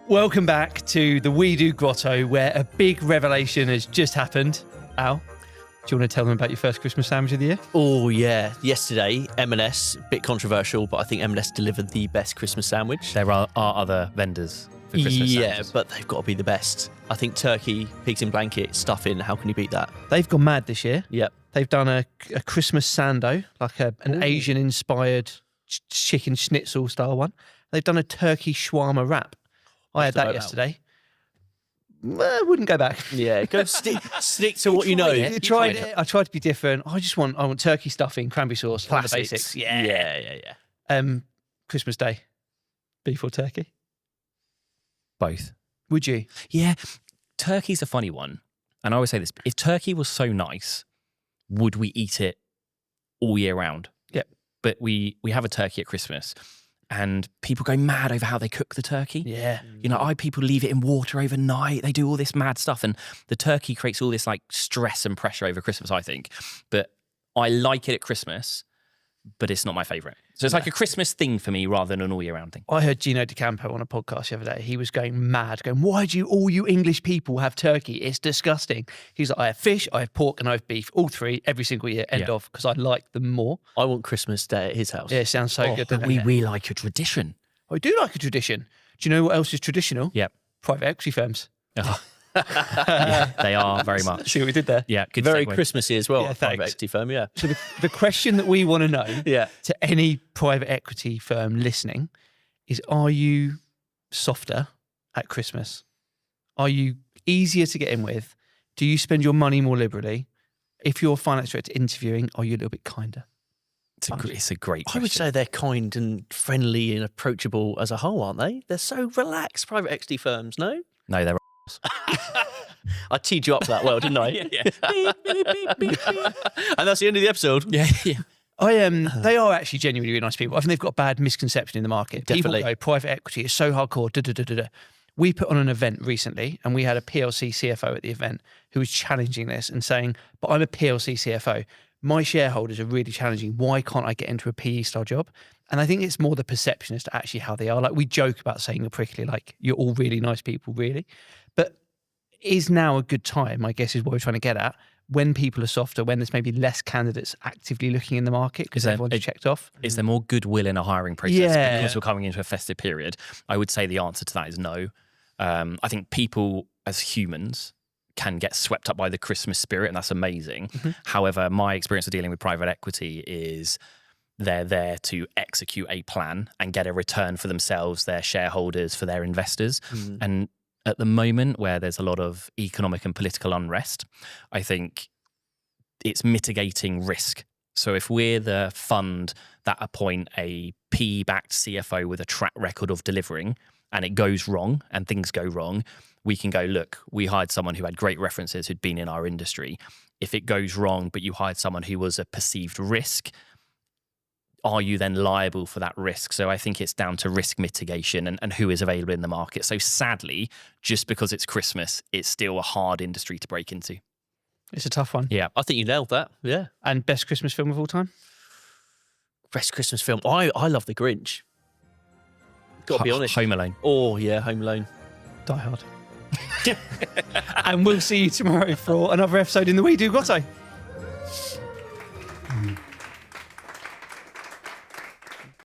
Welcome back to the We Do Grotto, where a big revelation has just happened. Al, do you want to tell them about your first Christmas sandwich of the year? Oh, yeah. Yesterday, M&S, bit controversial, but I think M&S delivered the best Christmas sandwich. There are other vendors for Christmas sandwiches. But they've got to be the best. I think turkey, pigs in blanket, stuffing, how can you beat that? They've gone mad this year. Yep. They've done a Christmas sando, like an Asian-inspired chicken schnitzel style one. They've done a turkey shawarma wrap. I had that yesterday. I wouldn't go back. Yeah, go stick to what you know. I tried it. I tried to be different. I want turkey stuffing, cranberry sauce, the basics. Yeah. Christmas Day, beef or turkey? Both. Would you? Yeah, turkey's a funny one. And I always say this, if turkey was so nice, would we eat it all year round? Yep. But we have a turkey at Christmas. And people go mad over how they cook the turkey. Yeah. You know, people leave it in water overnight. They do all this mad stuff. And the turkey creates all this like stress and pressure over Christmas, I think. But I like it at Christmas, but it's not my favourite. So it's like a Christmas thing for me rather than an all year round thing. I heard Gino D'Acampo on a podcast the other day. He was going mad, going, why do all you English people have turkey? It's disgusting. He's like, I have fish, I have pork, and I have beef. All three, every single year, end of, because I like them more. I want Christmas Day at his house. Yeah, it sounds so good. But we like a tradition. I do like a tradition. Do you know what else is traditional? Yep. Private equity firms. Oh. Yeah, they are very much. See what we did there? Yeah, good Very segue. Christmassy as well. Yeah, Private thanks. equity firm, yeah. So the question that we want to know Yeah. to any private equity firm listening is, are you softer at Christmas? Are you easier to get in with? Do you spend your money more liberally? If you're a finance director interviewing, are you a little bit kinder? It's a great question. I would say they're kind and friendly and approachable as a whole, aren't they? They're so relaxed, private equity firms, no? No, they're I teed you up for that well, didn't I? yeah. And that's the end of the episode. Yeah. They are actually genuinely really nice people. I think they've got a bad misconception in the market. Definitely. People go, private equity is so hardcore. We put on an event recently and we had a PLC CFO at the event who was challenging this and saying, but I'm a PLC CFO. My shareholders are really challenging. Why can't I get into a PE style job? And I think it's more the perception as to actually how they are. Like, we joke about saying you're prickly, like you're all really nice people, really. But is now a good time, I guess, is what we're trying to get at, when people are softer, when there's maybe less candidates actively looking in the market because everyone's checked off? Is there more goodwill in a hiring process? Yeah. Because we're coming into a festive period, I would say the answer to that is no. I think people as humans can get swept up by the Christmas spirit, and that's amazing. Mm-hmm. However, my experience of dealing with private equity is they're there to execute a plan and get a return for themselves, their shareholders, for their investors. Mm. And at the moment where there's a lot of economic and political unrest, I think it's mitigating risk. So if we're the fund that appoint a PE-backed CFO with a track record of delivering and it goes wrong and things go wrong, we can go, look, we hired someone who had great references, who'd been in our industry. If it goes wrong, but you hired someone who was a perceived risk, are you then liable for that risk? So I think it's down to risk mitigation and who is available in the market. So sadly, just because it's Christmas, it's still a hard industry to break into. It's a tough one. Yeah. I think you nailed that, yeah. And best Christmas film of all time? Best Christmas film? I love The Grinch. Got to be honest. Home Alone. Oh, yeah, Home Alone. Die Hard. And we'll see you tomorrow for another episode in the We Do Grotto.